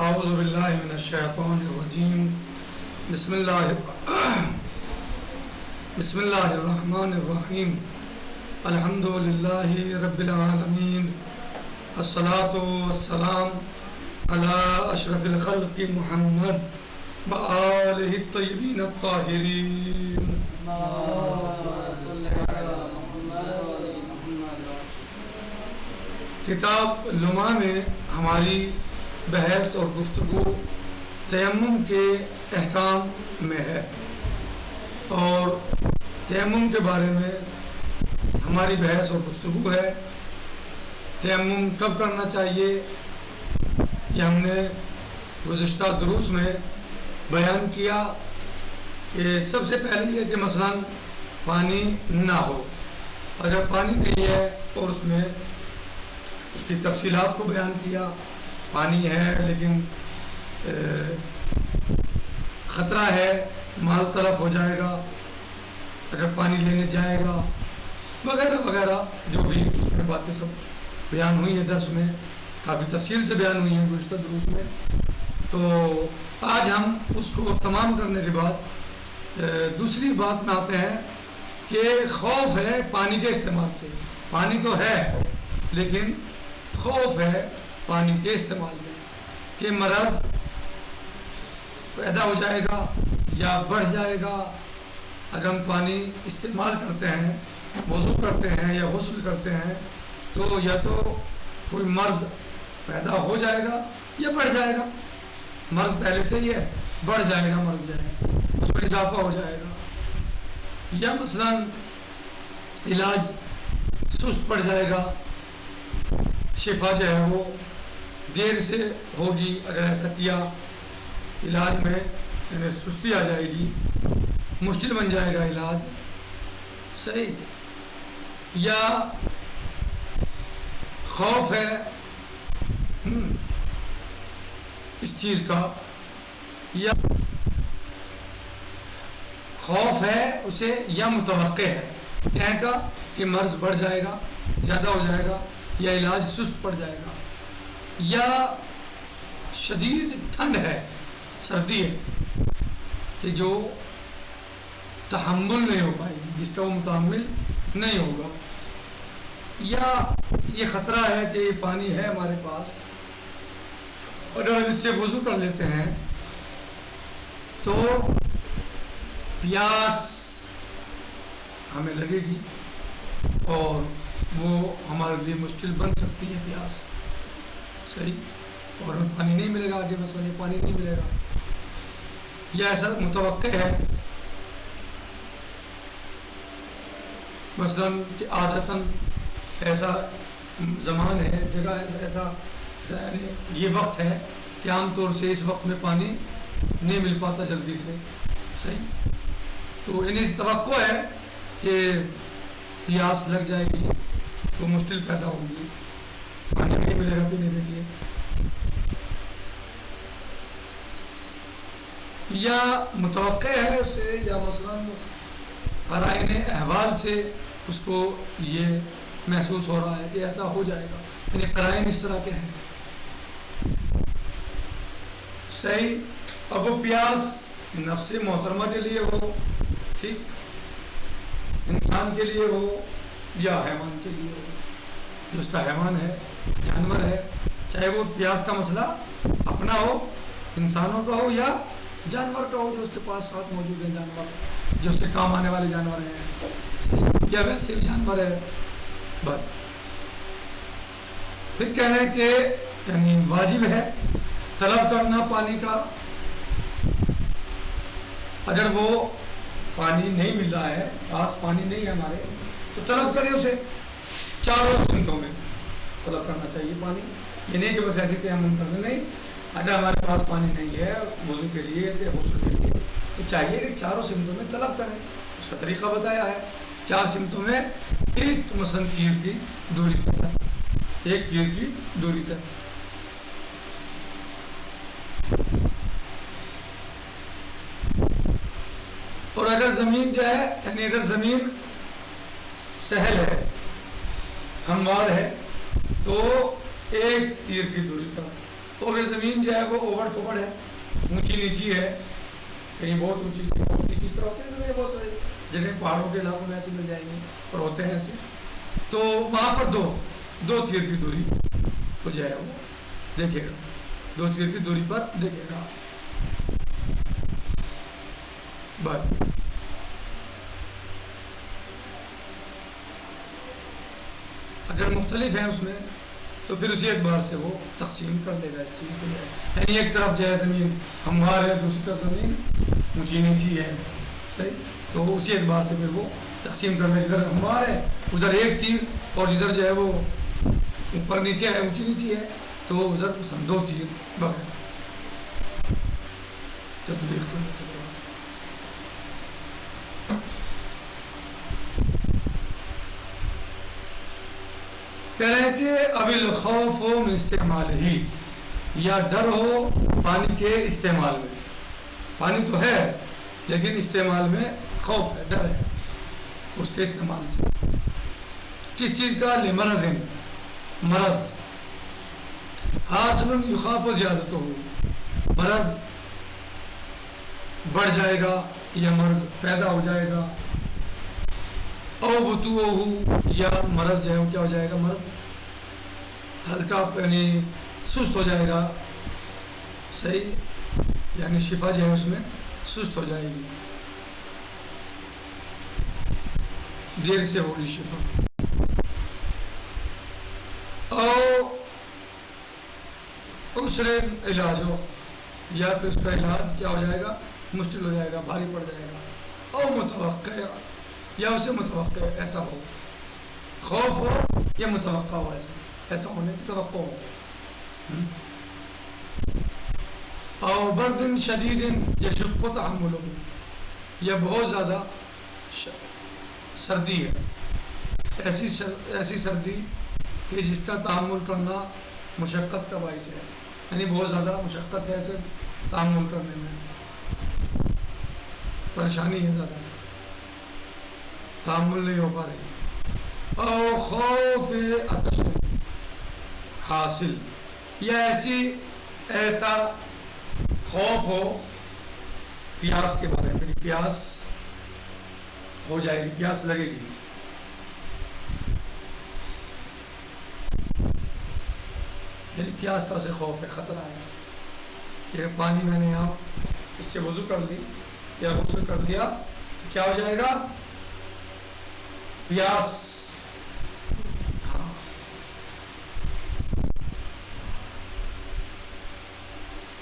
اعوذ باللہ من الشیطان الرجیم بسم اللہ الرحمن الرحیم الحمد للہ رب العالمین الصلاۃ والسلام علی اشرف الخلق محمد وآلہ الطیبین الطاہرین. کتاب لمعہ میں ہماری بحث اور گفتگو تیمم کے احکام میں ہے، اور تیمم کے بارے میں ہماری بحث اور گفتگو ہے. تیمم کب کرنا چاہیے یہ ہم نے گزشتہ دروس میں بیان کیا کہ سب سے پہلے یہ کہ مثلاً پانی نہ ہو. اگر پانی نہیں ہے اور اس کی تفصیلات کو بیان کیا. پانی ہے لیکن خطرہ ہے، مال تلف ہو جائے گا اگر پانی لینے جائے گا، وغیرہ وغیرہ جو بھی اس میں باتیں سب بیان ہوئی ہیں. درس میں کافی تفصیل سے بیان ہوئی ہیں گزشتہ دروس میں. تو آج ہم اس کو تمام کرنے کے بعد دوسری بات میں آتے ہیں کہ خوف ہے پانی کے استعمال سے. پانی تو ہے لیکن خوف ہے پانی کے استعمال میں کہ مرض پیدا ہو جائے گا یا بڑھ جائے گا. اگر ہم پانی استعمال کرتے ہیں، وضو کرتے ہیں یا غسل کرتے ہیں، تو یا تو کوئی مرض پیدا ہو جائے گا یا بڑھ جائے گا. مرض پہلے سے ہی ہے، بڑھ جائے گا، مرض جو ہے اس میں اضافہ ہو جائے گا، یا مثلاً علاج سست پڑ جائے گا، شفا جو ہے وہ دیر سے ہوگی. اگر ایسا کیا علاج میں یعنی سستی آ جائے گی، مشکل بن جائے گا علاج. صحیح. یا خوف ہے اس چیز کا، یا خوف ہے اسے، یا متوقع ہے کیا کا کہ مرض بڑھ جائے گا، زیادہ ہو جائے گا، یا علاج سست پڑ جائے گا، یا شدید ٹھنڈ ہے، سردی ہے کہ جو تحمل نہیں ہو پائے گی، جس کا وہ متحمل نہیں ہوگا. یا یہ خطرہ ہے کہ یہ پانی ہے ہمارے پاس، اگر ہم اس سے وضو کر لیتے ہیں تو پیاس ہمیں لگے گی اور وہ ہمارے لیے مشکل بن سکتی ہے پیاس. صحیح. اور ہمیں پانی نہیں ملے گا، آگے مثلا یہ پانی نہیں ملے گا. یا ایسا متوقع ہے مثلا کہ عادتاً ایسا زمان ہے، جگہ ایسا یہ وقت ہے کہ عام طور سے اس وقت میں پانی نہیں مل پاتا جلدی سے. صحیح. تو انہیں توقع ہے کہ پیاس لگ جائے گی تو مشکل پیدا ہوگی، پانی نہیں ملے گا پینے کے لیے. یا متوقع ہے اس سے، یا مثلاً قرائن احوال سے اس کو یہ محسوس ہو رہا ہے کہ ایسا ہو جائے گا، یعنی قرائن اس طرح کے ہیں. صحیح. اب وہ پیاس نفس محترمہ کے لیے ہو، ٹھیک، انسان کے لیے ہو یا حیوان کے لیے ہو، جو اس کا حیوان ہے، جانور ہے، چاہے وہ پیاس کا مسئلہ اپنا ہو، انسانوں کا ہو یا جانور کا ہو جو اس کے پاس ساتھ موجود ہیں، جانور جو اس سے کام آنے والے جانور ہیں، یا ویسے جانور ہے. بس پھر کہہ رہے ہیں کہ یعنی واجب ہے طلب کرنا پانی کا. اگر وہ پانی نہیں مل رہا ہے، پاس پانی نہیں ہے ہمارے، تو طلب کریں اسے. چاروں سمتوں میں طلب کرنا چاہیے پانی. یہ نہیں کہ بس ایسے تیمم کرنا، نہیں. اگر ہمارے پاس پانی نہیں ہے وضو کے لیے یا غسل کے لیے تو چاہیے کہ چاروں سمتوں میں طلب کریں. اس کا طریقہ بتایا ہے. 4 سمتوں میں ایک مثلا تیر کی دوری تک، ایک تیر کی دوری تک. اور اگر زمین جو ہے، یعنی اگر زمین سہل ہے، ہموار ہے، تو ایک تیر کی دوری پر اور یہ زمین جو ہے وہ اوبڑ کھبڑ ہے، اونچی نیچی ہے، کہیں بہت اونچی کہیں بہت نیچی، اس طرح ہوتے ہیں بہت سارے جگہ پہاڑوں کے علاقوں میں ایسے مل جائیں گے اور ہوتے ہیں ایسے. تو وہاں پر دو تیر کی دوری ہو جائے وہ دیکھے گا، 2 تیر کی دوری پر دیکھے گا. بس اگر مختلف ہیں اس میں تو پھر اسی اعتبار سے وہ تقسیم کر لے گا اس چیز کو. یعنی ایک طرف جو ہے زمین ہموار ہے، دوسری طرف زمین اونچی نیچی ہے، صحیح، تو اسی اعتبار سے پھر وہ تقسیم کر لے. جدھر ہموار ہے ادھر ایک تیر، اور جدھر جو ہے وہ اوپر نیچے ہے، اونچی نیچی ہے، تو ادھر 2 تیر بغیر تطبیق کر لے. کہہ رہے ہیں کہ اب الخوف ہو من استعمال ہی، یا ڈر ہو پانی کے استعمال میں. پانی تو ہے لیکن استعمال میں خوف ہے، ڈر ہے اس کے استعمال سے. کس چیز کا؟ لمرض، مرض. حاصل یخاف زیادت ہو، مرض بڑھ جائے گا یا مرض پیدا ہو جائے گا. او بطوء، یا مرض جو ہے وہ کیا ہو جائے گا، مرض ہلکا یعنی سست ہو جائے گا، صحیح، یعنی شفا جو ہے اس میں سست ہو جائے گی، دیر سے ہوگی شفا. او عسر علاج ہو، یا پھر اس کا علاج کیا ہو جائے گا، مشکل ہو جائے گا، بھاری پڑ جائے گا. او متوقع، یا اسے متوقع ایسا ہو، خوف ہو یا متوقع ہو، ایسا ہونے کی توقع ہو. او برد شدید یشق تحملہ، یا بہت زیادہ سردی ہے، ایسی سردی کہ جس کا تحمل کرنا مشقت کا باعث ہے، یعنی بہت زیادہ مشقت ہے اسے تحمل کرنے میں، پریشانی ہے، زیادہ تحمل نہیں ہو پا رہی. او خوف عطش حاصل، یا ایسا خوف ہو پیاس کے بارے میں، پیاس ہو جائے گی، پیاس لگے گی. یعنی پیاس کا سے خوف ہے، خطرہ ہے کہ پانی میں نے یہاں اس سے وضو کر لی یا غسل کر لیا تو کیا ہو جائے گا، پیاس. ہاں،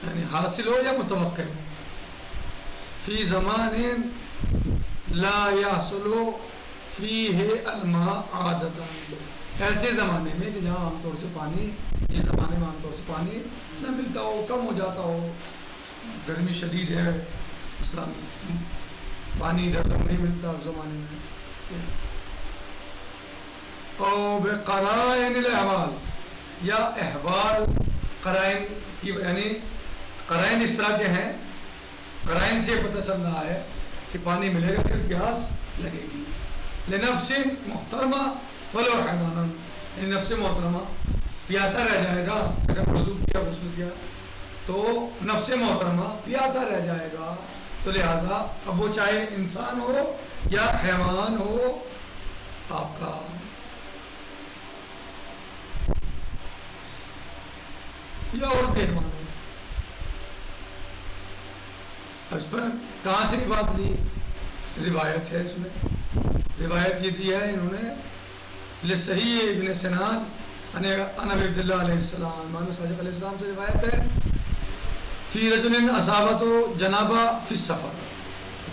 یعنی حاصل ہو یا متوقع ہو. فی زمان لا یحصل فیہ الماء عادتا، ایسے زمانے میں کہ جہاں عام طور سے پانی، جس زمانے میں عام طور سے پانی نہ ملتا ہو، کم ہو جاتا ہو، گرمی شدید ہے مثلا، پانی ادھر تک نہیں ملتا اس زمانے میں. او بقرائن الاحوال، یا احوال قرائن کی، یعنی قرائن اس طرح کے ہیں، قرائن سے پتہ چل رہا ہے کہ پانی ملے گا پھر پیاس لگے گی. لنفس محترمہ ولو حیوانا، یعنی نفس محترمہ پیاسا رہ جائے گا اگر وضو کیا غسل کیا تو نفس محترمہ پیاسا رہ جائے گا. تو لہٰذا اب وہ چاہے انسان ہو یا حیوان ہو آپ کا، یا اور بھی حیوان ہو. اس پر کہاں سے بات لی؟ روایت ہے، اس میں روایت یہ دی ہے انہوں نے، لصحیح ابن سنان عن ابی عبداللہ علیہ السلام، امام صادق علیہ السلام سے روایت ہے، فی رجل اصابت جنابہ فی السفر،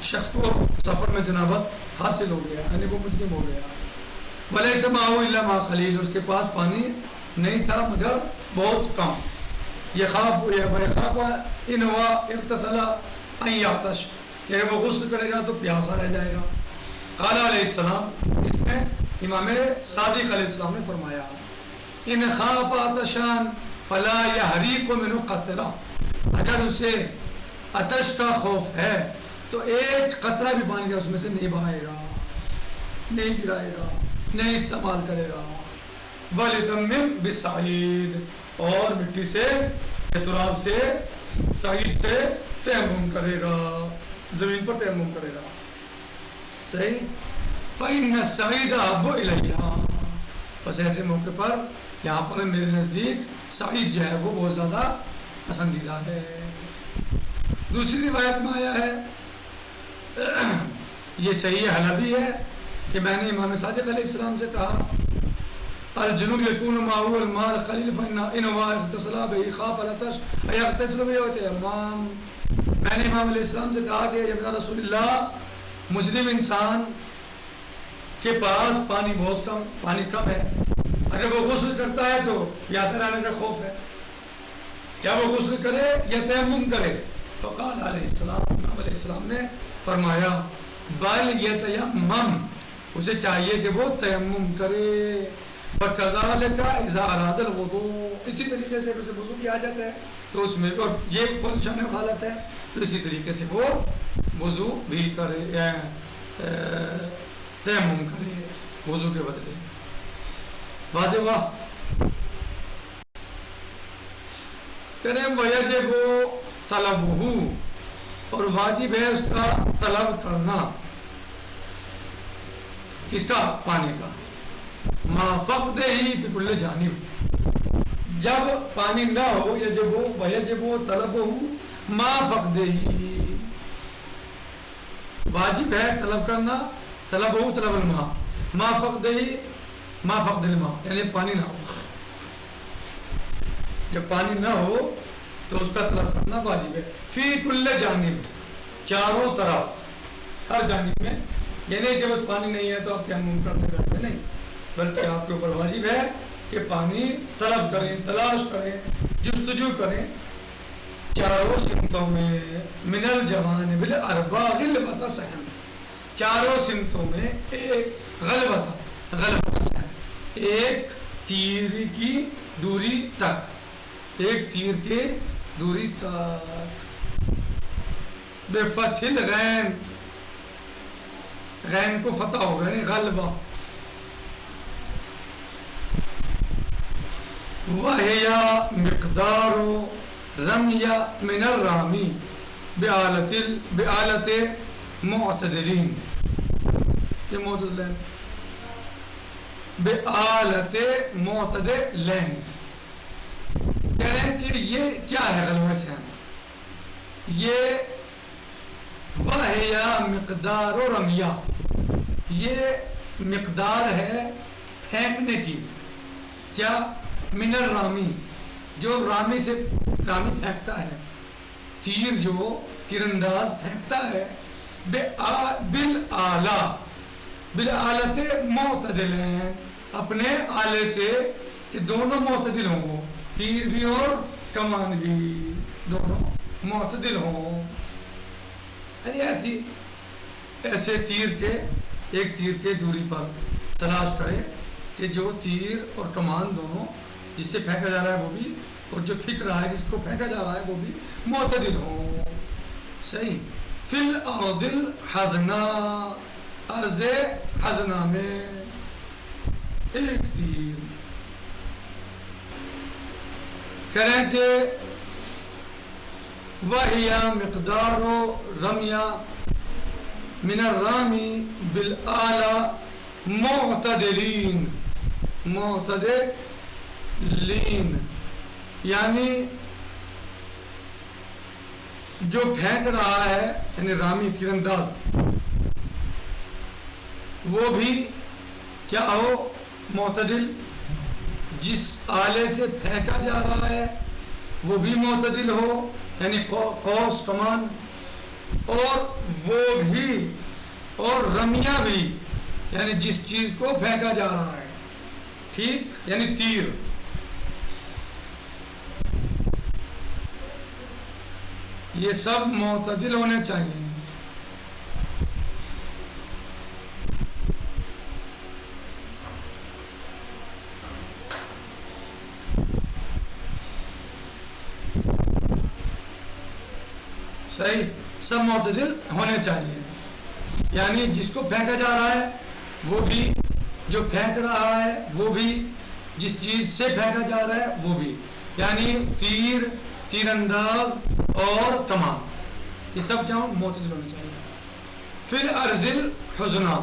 شخص کو سفر میں جنابت حاصل ہو گیا، یعنی وہ مجرم ہو گیا. ولیس معہ الا ماء قلیل، اس کے پاس پانی نہیں تھا مگر بہت کم. یخاف ان ہوا اغتسل ان یعطش، کہ وہ غسل کرے گا تو پیاسا رہ جائے گا. قال علیہ السلام، اس میں امام صادق علیہ السلام نے فرمایا، ان خاف عطشان فلا یحریق منه قطرہ، اگر اسے عطش کا خوف ہے تو ایک قطرہ بھی پانی کا اس میں سے نہیں بہائے گا، نہیں گرائے گا، نہیں استعمال کرے گا. وَلْيُتَمِّمْ بِالصَّعِيدِ، اور مٹی سے یہ تراب سے سعید سے تیمم کرے گا، زمین پر تیمم کرے گا. صحیح. فَإِنَّ السَّعِيدَ أَحَبُّ إِلَيَّ، بس ایسے موقع پر یہاں پر میرے نزدیک سعید جو ہے وہ بہت زیادہ پسندیدہ ہے. دوسری روایت میں آیا ہے، یہ صحیح حلبی ہے کہ میں نے امام صادق علیہ السلام سے کہا الجنوب یکون معه الماء القلیل فإن هو اغتسل به خاف العطش فيغتسل به ويتيمم. میں نے امام علیہ السلام سے کہا کہ یا رسول اللہ مجرم انسان کے پاس پانی بہت کم، پانی کم ہے، اگر وہ غسل کرتا ہے تو پیاسے رہنے کا خوف ہے، کیا وہ غسل کرے یا تیمم کرے؟ تو قال علیہ السلام، امام علیہ السلام نے فرمایا بل یتیمم، اسے چاہیے کہ وہ تیمم کرے. وَكَذَلِكَ إِذَا أَرَادَ الْوُضُوء، اسی طریقے سے اسے وضو کیا جاتا ہے تو اس میں اور یہ پوزیشن حالت ہے تو اسی طریقے سے وہ وضو بھی کرے، تیمم کرے وضو کے بدلے. واضح ہوا؟ کریں وَيَجِبُ طَلَبُهُ، اور واجب ہے اس کا طلب کرنا. کس کا؟ پانی کا. ما فقدہ فی کل جانب، جب پانی نہ ہو یجب طلبہ ما فقدہ، واجب ہے طلب کرنا، طلبہ طلب الماء، ما فقدہ ما فقد الماء، یعنی پانی نہ ہو. جب پانی نہ ہو تو اس کا طلب کرنا واجب ہے. فی کل جانب، چاروں طرف، ہر جانب میں، یعنی جب اس پانی نہیں ہے تو آپ تیمم کرنے بیٹھتے نہیں، بلکہ آپ کے اوپر واجب ہے کہ پانی طلب کریں، تلاش کریں، جستجو کریں چاروں سمتوں میں. من الجوانب الاربع غلبۃ سہم، چاروں سمتوں میں ایک غلبۃ سہم، ایک تیر کی دوری تک، ایک تیر کے دوری تک. بفتح الغین، غین کو فتح ہوگا یعنی غلبہ. وَهِيَ مِقْدَارُ رَمْيَ مِنَ الرَّامِ بِآلَةِ مُعْتَدِلِينَ، یہ معتدلین، بِآلَةِ مُعْتَدِلِينَ، کہہ رہے ہیں کہ یہ کیا ہے غلبہ سہم؟ یہ وَهِيَ مِقْدَارُ رَمْيَ، یہ مقدار ہے پھینکنے کی. کیا؟ من الرامی، جو رامی سے، رامی پھینکتا ہے، تیر جو تیر انداز پھینکتا ہے. بالآلت معتدل ہیں، اپنے آلے سے کہ دونوں معتدل ہوں، تیر بھی اور کمان بھی دونوں معتدل ہوں. یعنی ایسے تیر کے، ایک تیر کے دوری پر تلاش کرے کہ جو تیر اور کمان دونوں جس سے پھینکا جا رہا ہے وہ بھی، اور جو پھینک رہا ہے جس کو پھینکا جا رہا ہے وہ بھی معتدل ہو. صحیح. فی الارض الحزنا، ارض حزنا میں ایک تیر. کریں کہ وَهِيَ مِقْدَارُ رَمْيَ مِنَ الرَّامِ بِالْآلَةِ مُعْتَدِلِينَ، معتدلین یعنی جو پھینک رہا ہے یعنی رامی تیر انداز، وہ بھی کیا ہو؟ معتدل. جس آلے سے پھینکا جا رہا ہے وہ بھی معتدل ہو، یعنی قوس کمان، اور وہ بھی، اور رمیہ بھی، یعنی جس چیز کو پھینکا جا رہا ہے، ٹھیک، یعنی تیر. یہ سب معتدل ہونے چاہیے. صحیح، سب معتدل ہونے چاہیے. یعنی جس کو پھینکا جا رہا ہے وہ بھی، جو پھینک رہا ہے وہ بھی، جس چیز سے پھینکا جا رہا ہے وہ بھی، یعنی تیر تیر انداز اور کمان، یہ سب کیا ہوں معتدل ہونے چاہیے. پھر ارض الحزنا،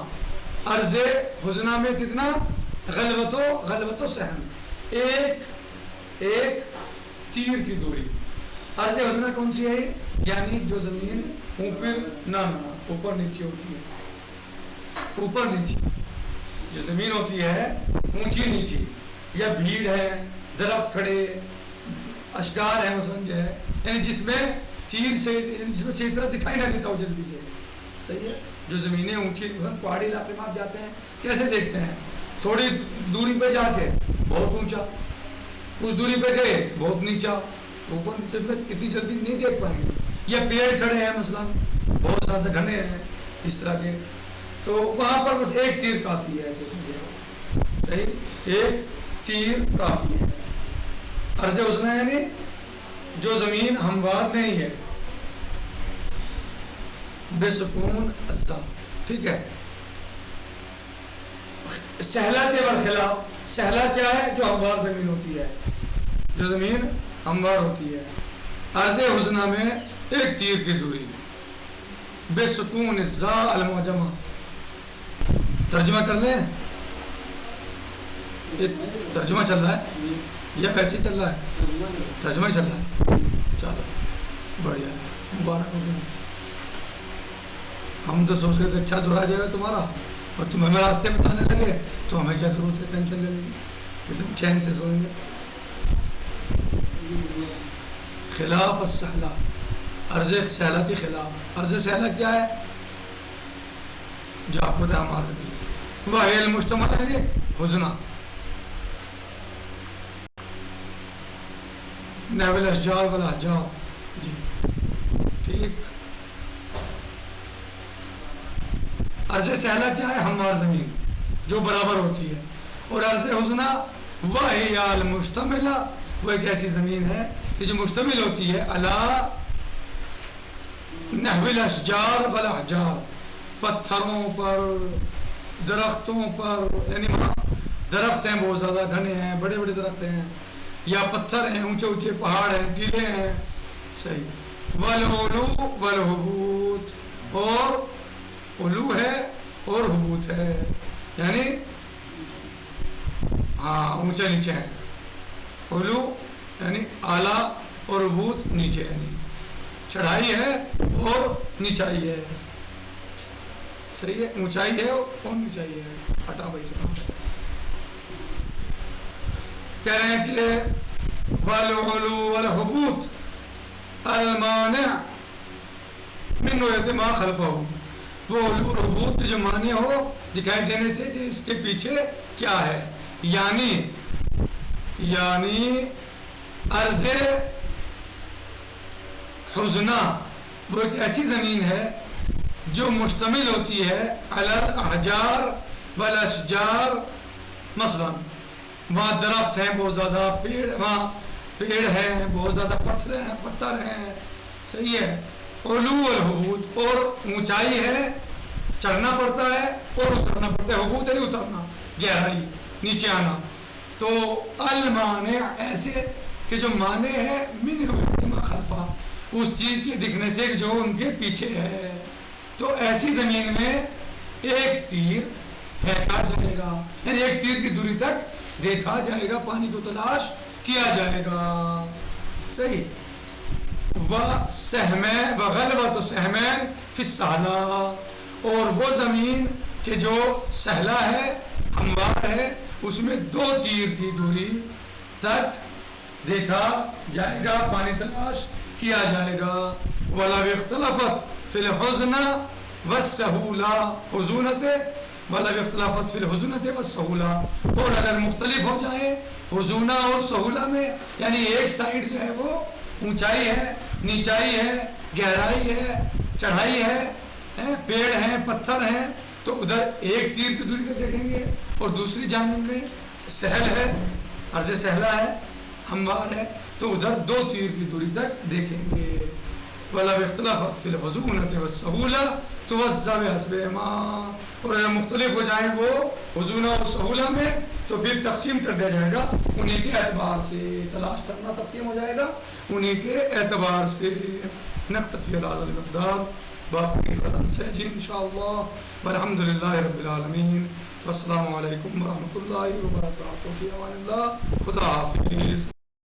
ارض حزنا میں کتنا غلبت و سہم، ایک تیر کی دوری. ارض حزنا کون سی ہے؟ یعنی جو زمین اوپر اوپر نیچے ہوتی ہے، اوپر نیچے جو زمین ہوتی ہے اونچی نیچی، یا بھیڑ ہے، درخت کھڑے، اشجار ہے مثلا جو ہے، یعنی جس میں تیر سے جس میں صحیح طرح دکھائی نہ دیتا ہو جلدی سے. صحیح ہے. جو زمینیں اونچی پہاڑی علاقے میں آپ جاتے ہیں کیسے دیکھتے ہیں؟ تھوڑی دوری پہ جا کے بہت اونچا، کچھ دوری پہ گئے تو بہت نیچا، اوپر نیچے میں اتنی جلدی نہیں دیکھ پائیں گے. یا پیڑ کھڑے ہیں مثلا بہت زیادہ گھنے ہیں اس طرح کے، تو وہاں پر بس ایک تیر کافی ہے، ایسے سمجھے. صحیح، ایک تیر کافی ہے. عرض حسنہ یعنی جو زمین ہموار نہیں ہے، بے سکون اجزا. ٹھیک ہے. سہلا کے برخلاف، سہلا کیا ہے؟ جو ہموار زمین ہوتی ہے، جو زمین ہموار ہوتی ہے. عرض حسنہ میں ایک تیر کی دوری، بے سکون اجزا المعجمہ. ترجمہ کر لیں؟ ترجمہ چل رہا ہے یا ویسے ہی چل رہا ہے؟ ترجمہ ہی چل رہا ہے. چلو بڑھیا ہے، مبارک ہو. ہم تو سوچ رہے تھے اچھا دورہ جائے گا تمہارا، اور تم ہمیں راستے بتانے لگے تو ہمیں کیا ضرورت ہے ٹینشن لینے کی کہ تم چین سے سوئیں گے. خلاف السہلا، عرض سہلا کے خلاف. عرض سہلا کیا ہے؟ جو آپ کو ہمارے وہ المشتمل ہے حزنا، نحو الاشجار والاحجار. جی ٹھیک. عرض سہلا کیا ہے؟ ہموار زمین جو برابر ہوتی ہے. اور عرض حزنا وہی المشتملہ، وہ ایک ایسی زمین ہے کہ جو مشتمل ہوتی ہے علی نحو الاشجار والاحجار، پتھروں پر، درختوں پر. یعنی وہاں درخت ہیں بہت زیادہ گھنے ہیں، بڑے بڑے درخت ہیں، یا پتھر ہیں، اونچے اونچے پہاڑ ہیں، ٹیلے ہیں. صحیح. والعلو والحبوط، اور علو ہے اور حبوط ہے، یعنی ہاں اونچے نیچے ہیں. علو یعنی اعلیٰ اور حبوط نیچے، یعنی چڑھائی ہے اور نچائی ہے. صحیح ہے. اونچائی ہے اور نچائی ہے. ہٹا بھائی سے کہہ رہے ہیں کہ والعلو والحبوط المانع من رؤیت ما خلفہ، وہ علو اور حبوط جو مانع ہو دکھائی دینے سے کہ اس کے پیچھے کیا ہے. یعنی عرض حزنا وہ ایک ایسی زمین ہے جو مشتمل ہوتی ہے علی الاحجار والاشجار. مثلا وہاں درخت ہیں بہت زیادہ، وہاں پیڑ ہیں بہت زیادہ، پتھر ہیں. صحیح ہے. علو الحبوط، اور اونچائی ہے، چڑھنا پڑتا ہے اور اترنا پڑتا ہے. حبوط یعنی اترنا، گہرائی، نیچے آنا. تو المانع ایسے کہ جو مانع ہے من رؤیت ما خلفہ، اس چیز کے دکھنے سے جو ان کے پیچھے ہے. تو ایسی زمین میں ایک تیر پھینکا جائے گا، یعنی ایک تیر کی دوری تک دیکھا جائے گا، پانی کو تلاش کیا جائے گا. صحیح. وغلبۃ سہمین فی السہلا، اور وہ زمین کہ جو سہلا ہے، ہموار ہے، اس میں 2 تیر کی دوری تک دیکھا جائے گا، پانی تلاش کیا جائے گا. وَلَوِ اخْتَلَفَتْ فِي الْحُزْنَةِ وَالسَّهُولَةِ حزونت، وَلَوِ اخْتَلَفَتْ فِي الْحُزْنَةِ وَالسَّهُولَةِ، اور اگر مختلف ہو جائے حزونہ اور سہولہ میں، یعنی ایک سائڈ جو ہے وہ اونچائی ہے، نیچائی ہے، گہرائی ہے، چڑھائی ہے، پیڑ ہیں، پتھر ہیں، تو ادھر ایک تیر کی دوری تک دیکھیں گے، اور دوسری جانب میں سہل ہے، عرض سہلا ہے، ہموار ہے، تو ادھر 2 تیر کی دوری تک دیکھیں گے. وَلَوِ اخْتَلَفَتْ فِي الْحُزُونَةِ وَالسَّهُولَةِ تُوَزَّعُ بِحَسْبِهِمَا، اور اگر مختلف ہو جائیں وہ وضو اور سہولہ میں تو پھر تقسیم کر دیا جائے گا انہی کے اعتبار سے، تلاش کرنا تقسیم ہو جائے گا انہی کے اعتبار سے۔ نکتفی علی هذا المقدار، باقی غداً سیجی انشاءاللہ، والحمد للہ رب العالمین، والسلام علیکم ورحمۃ اللہ وبرکاتہ، فی امان اللہ، خدا حافظ۔